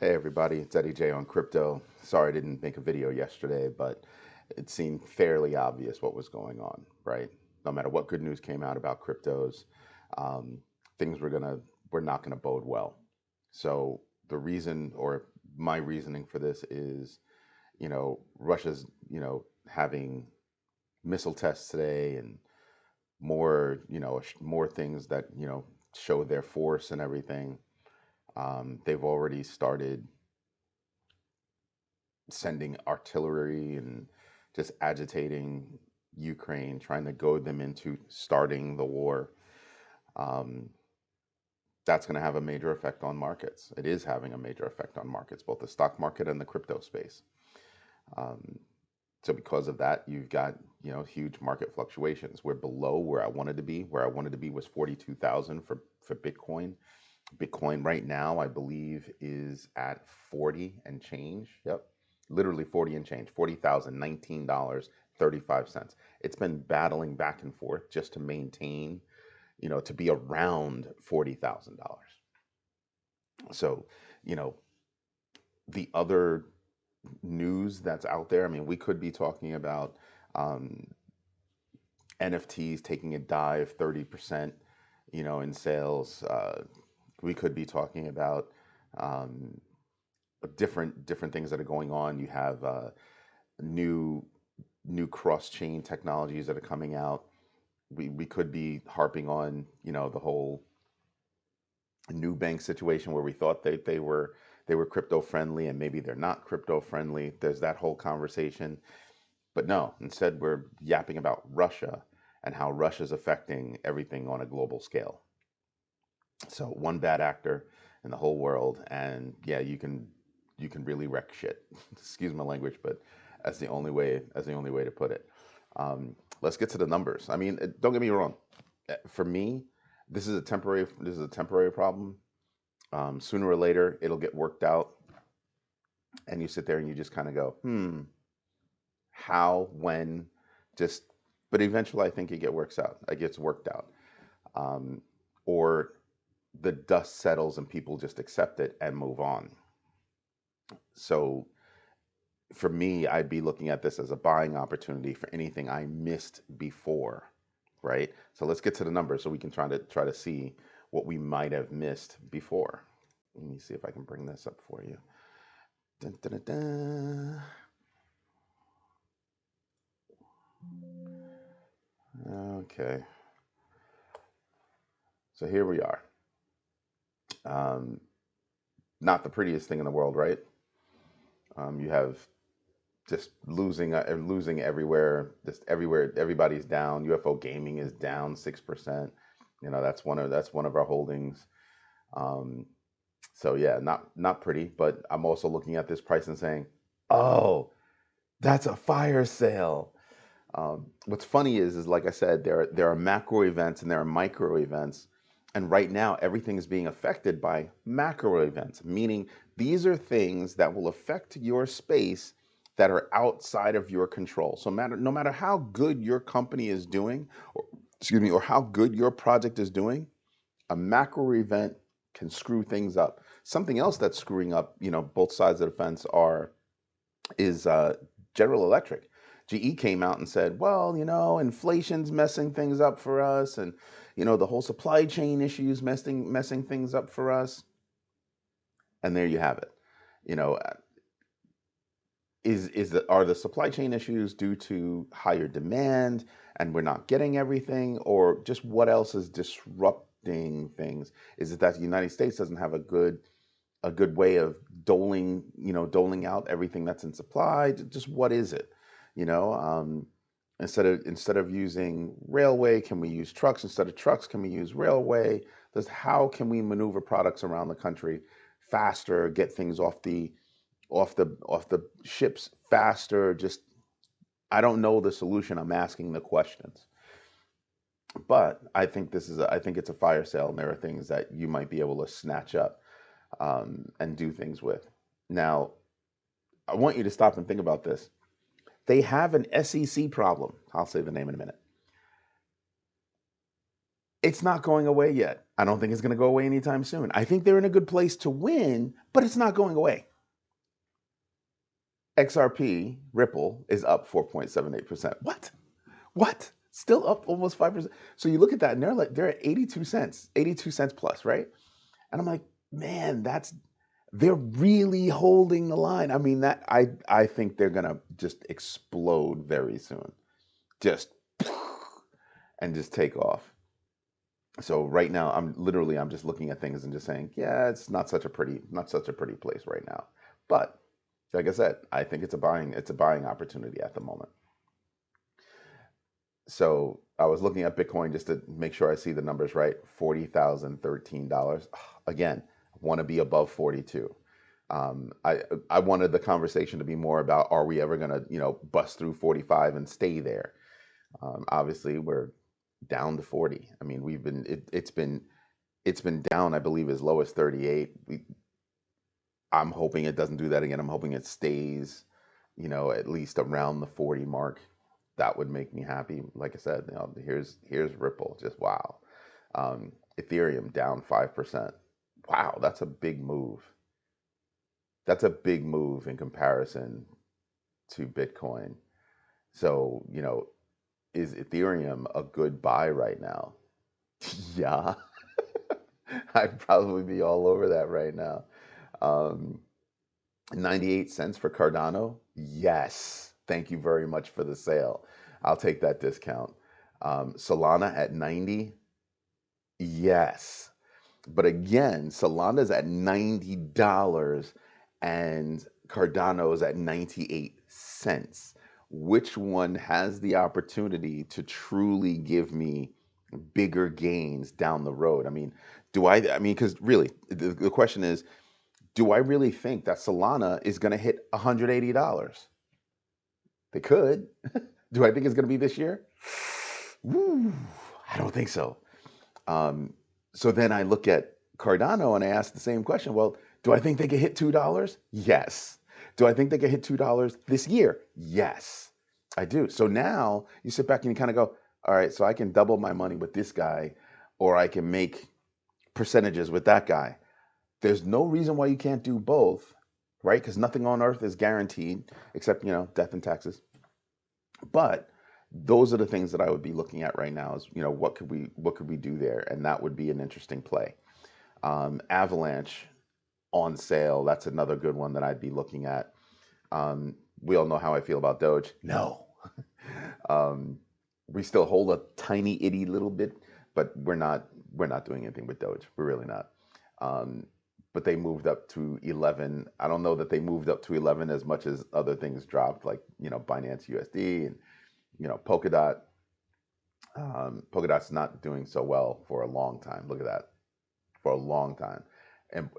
Hey everybody, it's Eddie J on crypto. Sorry I didn't make a video yesterday, but it seemed fairly obvious what was going on, right? No matter what good news came out about cryptos, um, things were not gonna bode well. So the reason, or my reasoning for this is, Russia's, having missile tests today and more, more things that, show their force and everything. They've already started sending artillery and just agitating Ukraine, trying to goad them into starting the war. Um, that's going to have a major effect on markets. It is having a major effect on markets, both the stock market and the crypto space. Um, so because of that, you've got huge market fluctuations. We're below where I wanted to be. Where I wanted to be was 42,000 for Bitcoin. Bitcoin right now, I believe, is at 40 and change. Yep. Literally 40 and change, $40,019.35. It's been battling back and forth just to maintain, to be around $40,000. So, you know, the other news that's out there, I mean, we could be talking about um, NFTs taking a dive 30%, in sales. We could be talking about um, different things that are going on. You have new new cross chain technologies that are coming out. We could be harping on the whole new bank situation where we thought they were crypto friendly and maybe they're not crypto friendly. There's that whole conversation, but no. Instead, we're yapping about Russia and how Russia's affecting everything on a global scale. So one bad actor in the whole world, and yeah, you can really wreck shit. Excuse my language, but that's the only way to put it. Let's get to the numbers. I mean, don't get me wrong. For me, this is a temporary problem. Sooner or later, it'll get worked out, and you sit there and you just kind of go, how, when, just. But eventually, I think it gets worked out, um, or the dust settles and people just accept it and move on. So for me, I'd be looking at this as a buying opportunity for anything I missed before, right? So let's get to the numbers so we can try to see what we might have missed before. Let me see if I can bring this up for you. Dun, dun, dun, dun. Okay, so here we are. Um, Not the prettiest thing in the world, right? You have just losing everywhere. Just everywhere, everybody's down. UFO gaming is down 6%. That's one of our holdings. Um, so yeah, not pretty. But I'm also looking at this price and saying, oh, that's a fire sale. What's funny is like I said, there are macro events and there are micro events, and right now everything is being affected by macro events, meaning these are things that will affect your space that are outside of your control. So no matter how good your company is doing, or excuse me, or how good your project is doing, a macro event can screw things up. Something else that's screwing up, both sides of the fence is General Electric. GE came out and said, well, inflation's messing things up for us, and the whole supply chain issues messing things up for us. And there you have it. You know, are the supply chain issues due to higher demand and we're not getting everything, or just what else is disrupting things? Is it that the United States doesn't have a good way of doling out everything that's in supply? Just what is it? You know, instead of using railway, can we use trucks? Instead of trucks, can we use railway? Just how can we maneuver products around the country faster, get things off the ships faster? Just I don't know the solution. I'm asking the questions. But I think it's a fire sale, and there are things that you might be able to snatch up and do things with. Now, I want you to stop and think about this. They have an SEC problem. I'll say the name in a minute. It's not going away yet. I don't think it's going to go away anytime soon. I think they're in a good place to win, but it's not going away. XRP Ripple is up 4.78%. What? What? Still up almost 5%. So you look at that and they're at 82 cents, 82 cents plus, right? And I'm like, man, they're really holding the line. I mean, that I think they're gonna just explode very soon. Just and just take off. So right now I'm just looking at things and just saying, yeah, it's not such a pretty place right now. But like I said, I think it's a buying opportunity at the moment. So I was looking at Bitcoin just to make sure I see the numbers right. $40,013. Again, want to be above 42. I wanted the conversation to be more about, are we ever gonna bust through 45 and stay there? Obviously, we're down to 40. I mean, it's been down, I believe, as low as 38. I'm hoping it doesn't do that again. I'm hoping it stays, at least around the 40 mark. That would make me happy. Like I said, here's Ripple, just wow. Ethereum down 5%. Wow, that's a big move. That's a big move in comparison to Bitcoin. So, is Ethereum a good buy right now? Yeah, I'd probably be all over that right now. Um, 98 cents for Cardano? Yes. Thank you very much for the sale. I'll take that discount. Solana at 90? Yes. But again, Solana's at $90 and Cardano's at 98 cents. Which one has the opportunity to truly give me bigger gains down the road? Because really, the question is, do I really think that Solana is going to hit $180? They could. Do I think it's going to be this year? Woo, I don't think so. Um, so then I look at Cardano and I ask the same question. Well, do I think they could hit $2? Yes. Do I think they could hit $2 this year? Yes, I do. So now you sit back and you kind of go, all right, so I can double my money with this guy, or I can make percentages with that guy. There's no reason why you can't do both, right? Because nothing on earth is guaranteed except, death and taxes. But those are the things that I would be looking at right now is, what could we do there? And that would be an interesting play. Avalanche on sale. That's another good one that I'd be looking at. We all know how I feel about Doge. No. um, we still hold a tiny itty little bit, but we're not doing anything with Doge. We're really not. Um, but they moved up to 11. I don't know that they moved up to 11 as much as other things dropped, like Binance USD and Polkadot. Polkadot's not doing so well for a long time. Look at that, for a long time. And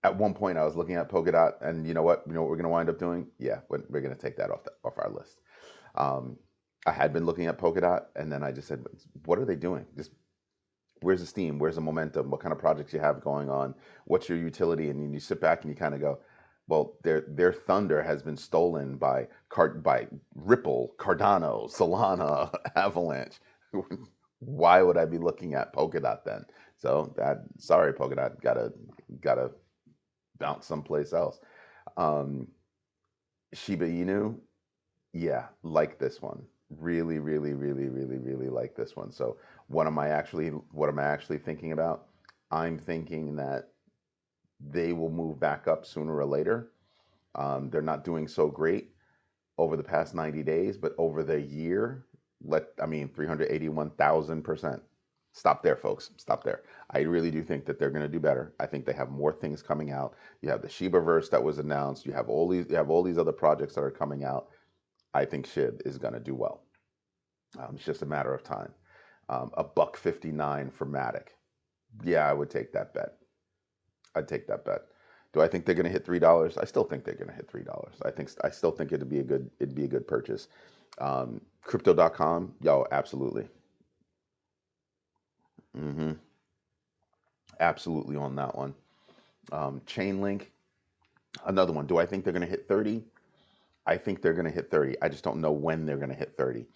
at one point, I was looking at Polkadot, and you know what? You know what we're going to wind up doing? Yeah, we're going to take that off our list. Um, I had been looking at Polkadot, and then I just said, "What are they doing? Just where's the steam? Where's the momentum? What kind of projects you have going on? What's your utility?" And you sit back and you kind of go, "Well, their thunder has been stolen by Ripple, Cardano, Solana, Avalanche. Why would I be looking at Polkadot then?" So sorry, Polkadot, gotta bounce someplace else. Um, Shiba Inu, yeah, like this one. Really, really, really, really, really like this one. So what am I actually thinking about? I'm thinking that they will move back up sooner or later. They're not doing so great over the past 90 days, but over the year, 381,000%. Stop there, folks. Stop there. I really do think that they're going to do better. I think they have more things coming out. You have the Shibaverse that was announced. You have all these other projects that are coming out. I think SHIB is going to do well. It's just a matter of time. A buck 59 for Matic. Yeah, I would take that bet. I'd take that bet. Do I think they're going to hit $3? I still think they're going to hit $3. I still think it'd be a good purchase. Crypto.com, yo, absolutely. hmm Absolutely on that one. Chainlink, another one. Do I think they're going to hit 30? I think they're going to hit 30. I just don't know when they're going to hit 30.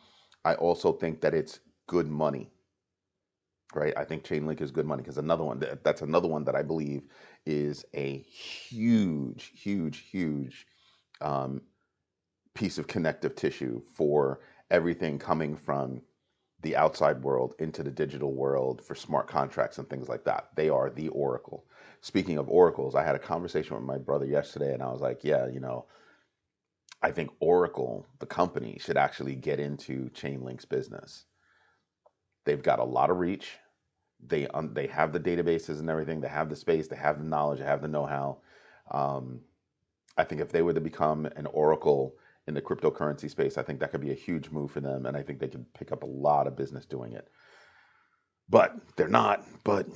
I also think that it's good money. right? I think Chainlink is good money because that's another one that I believe is a huge, huge, huge um, piece of connective tissue for everything coming from the outside world into the digital world for smart contracts and things like that. They are the oracle. Speaking of oracles, I had a conversation with my brother yesterday, and I was like, yeah, I think Oracle, the company, should actually get into Chainlink's business. They've got a lot of reach. They have the databases and everything. They have the space. They have the knowledge. They have the know-how. Um, I think if they were to become an Oracle in the cryptocurrency space, I think that could be a huge move for them, and I think they could pick up a lot of business doing it. But they're not. But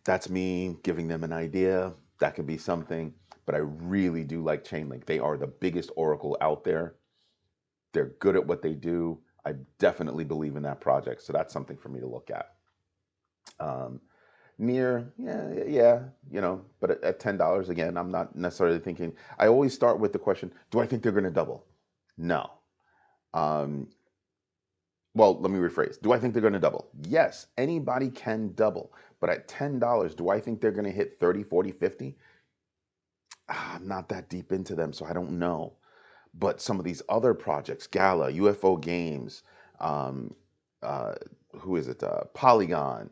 that's me giving them an idea. That could be something. But I really do like Chainlink. They are the biggest Oracle out there. They're good at what they do. I definitely believe in that project. So that's something for me to look at. Um, Near, yeah, yeah, but at $10 again, I'm not necessarily thinking. I always start with the question: do I think they're going to double? No. Um, well, let me rephrase. Do I think they're going to double? Yes, anybody can double. But at $10, do I think they're going to hit 30, 40, 50? I'm not that deep into them, so I don't know. But some of these other projects, Gala, UFO Games, um, uh, who is it? Polygon.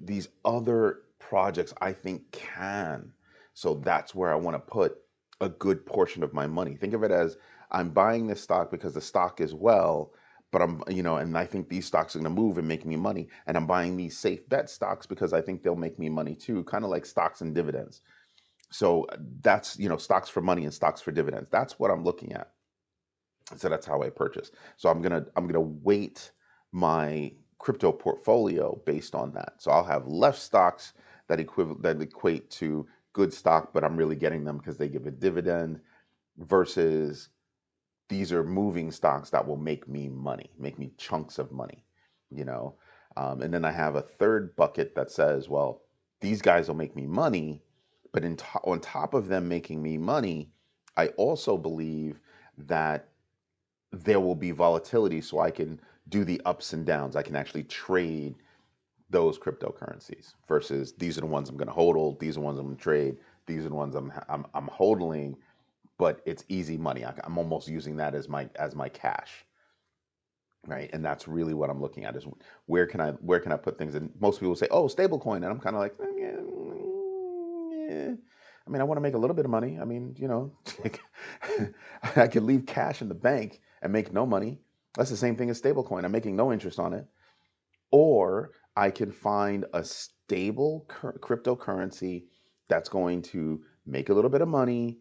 These other projects, I think can. So that's where I want to put a good portion of my money. Think of it as I'm buying this stock because the stock is well, but and I think these stocks are going to move and make me money. And I'm buying these safe bet stocks because I think they'll make me money too, kind of like stocks and dividends. So that's, stocks for money and stocks for dividends. That's what I'm looking at. So that's how I purchase. So I'm gonna weight my crypto portfolio based on that. So I'll have less stocks that equate to good stock, but I'm really getting them because they give a dividend versus these are moving stocks that will make me money, make me chunks of money, you know. And then I have a third bucket that says, well, these guys will make me money, but on top of them making me money, I also believe that there will be volatility so I can do the ups and downs. I can actually trade those cryptocurrencies versus these are the ones I'm going to hodl. These are the ones I'm going to trade. These are the ones I'm hodling, but it's easy money. I'm almost using that as my cash, right? And that's really what I'm looking at is where can I put things in. Most people say, oh, stablecoin, and I'm kind of like, yeah. I mean, I want to make a little bit of money. I mean, I could leave cash in the bank and make no money. That's the same thing as stablecoin. I'm making no interest on it. Or I can find a stable cryptocurrency that's going to make a little bit of money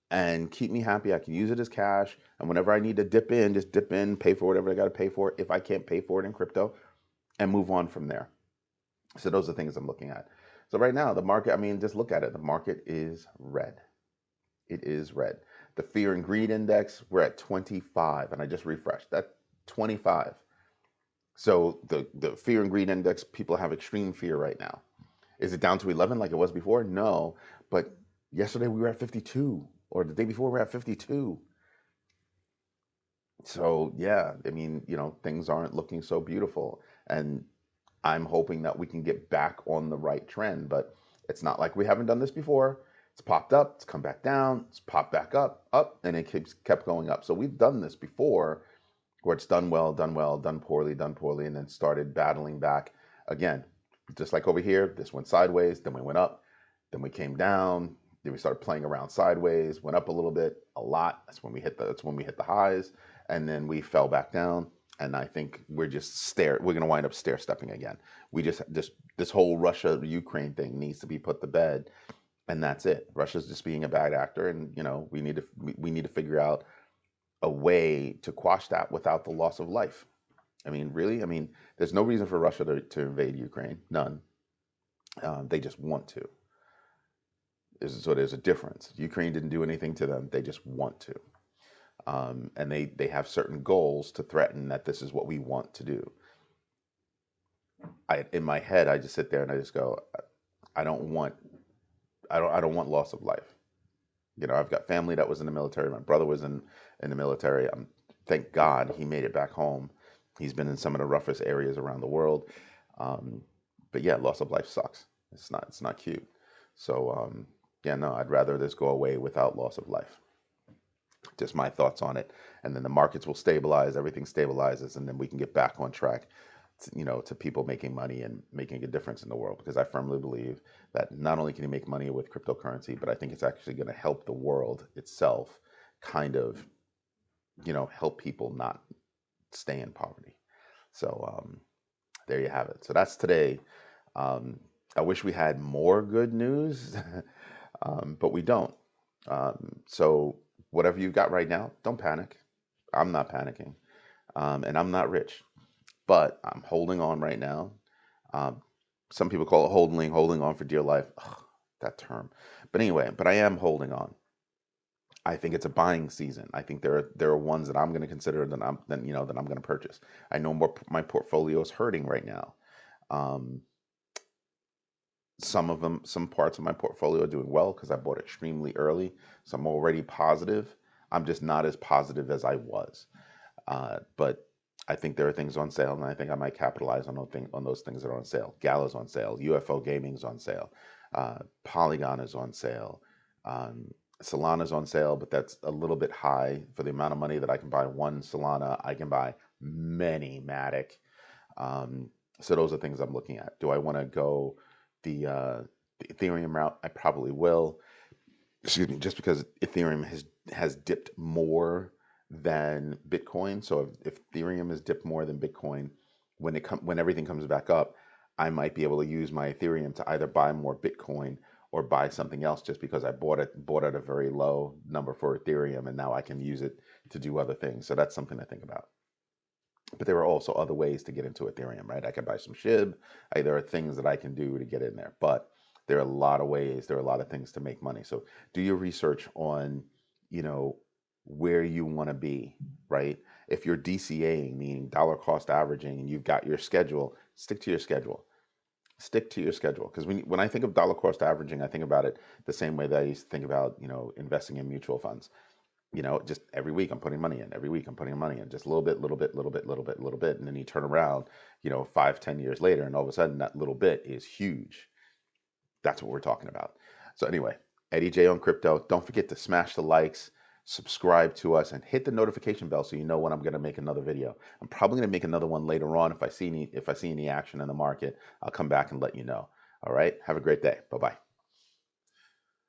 and keep me happy. I can use it as cash. And whenever I need to dip in, just dip in, pay for whatever I got to pay for if I can't pay for it in crypto, and move on from there. So those are things I'm looking at. So right now, the market, I mean, just look at it. The market is red. It is red. The fear and greed index, we're at 25, and I just refreshed. That 25. So the fear and greed index, people have extreme fear right now. Is it down to 11 like it was before? No. But yesterday we were at 52, or the day before we were at 52. So yeah, I mean, things aren't looking so beautiful. And I'm hoping that we can get back on the right trend, but it's not like we haven't done this before. It's popped up, it's come back down, it's popped back up, and it kept going up. So we've done this before where it's done well, done poorly, and then started battling back again. Just like over here, this went sideways, then we went up, then we came down, then we started playing around sideways, went up a little bit, a lot. That's when we hit the highs, and then we fell back down. And I think we're going to wind up stair stepping again. We just this whole Russia Ukraine thing needs to be put to bed, and that's it. Russia's just being a bad actor, and we need to figure out a way to quash that without the loss of life. I mean, really, I mean, there's no reason for Russia to invade Ukraine. None. They just want to. So there's a difference. Ukraine didn't do anything to them. They just want to. And they have certain goals to threaten that this is what we want to do. In my head, I just sit there and I just go, I don't want loss of life. I've got family that was in the military. My brother was in the military. Thank God he made it back home. He's been in some of the roughest areas around the world. But yeah, loss of life sucks. It's not cute. So yeah, no, I'd rather this go away without loss of life. Just my thoughts on it. And then the markets will stabilize, everything stabilizes, and then we can get back on track, to people making money and making a difference in the world. Because I firmly believe that not only can you make money with cryptocurrency, but I think it's actually going to help the world itself kind of, help people not stay in poverty. So there you have it. So that's today. Um, I wish we had more good news, but we don't. So whatever you got right now, don't panic. I'm not panicking, and I'm not rich, but I'm holding on right now. Um, some people call it holding on for dear life. Ugh, that term. But anyway, but I am holding on. I think it's a buying season. I think there are ones that I'm going to consider that I'm going to purchase. I know my portfolio is hurting right now. Um, some parts of my portfolio are doing well because I bought extremely early, so I'm already positive. I'm just not as positive as I was. But I think there are things on sale, and I think I might capitalize on those things that are on sale. Gala's on sale, UFO Gaming's on sale, Polygon is on sale, um, Solana's on sale, but that's a little bit high for the amount of money that I can buy one Solana. I can buy many Matic. Um, so those are things I'm looking at. Do I want to go the Ethereum route? I probably will. Excuse me, just because Ethereum has dipped more than Bitcoin. So if Ethereum has dipped more than Bitcoin, when everything comes back up, I might be able to use my Ethereum to either buy more Bitcoin or buy something else, just because I bought at a very low number for Ethereum, and now I can use it to do other things. So that's something to think about. But there are also other ways to get into Ethereum, right? I can buy some SHIB. There are things that I can do to get in there, but there are a lot of ways. There are a lot of things to make money. So do your research on, you know, where you want to be, right? If you're DCAing, meaning dollar cost averaging, and you've got your schedule, stick to your schedule. Stick to your schedule. Because when I think of dollar cost averaging, I think about it the same way that I used to think about, investing in mutual funds. Just every week I'm putting money in. Every week I'm putting money in. Just a little bit, little bit, little bit, little bit, little bit, and then you turn around, 5, 10 years later, and all of a sudden that little bit is huge. That's what we're talking about. So anyway, Eddie J on crypto. Don't forget to smash the likes, subscribe to us, and hit the notification bell so you know when I'm going to make another video. I'm probably going to make another one later on if I see any action in the market. I'll come back and let you know. All right. Have a great day. Bye bye.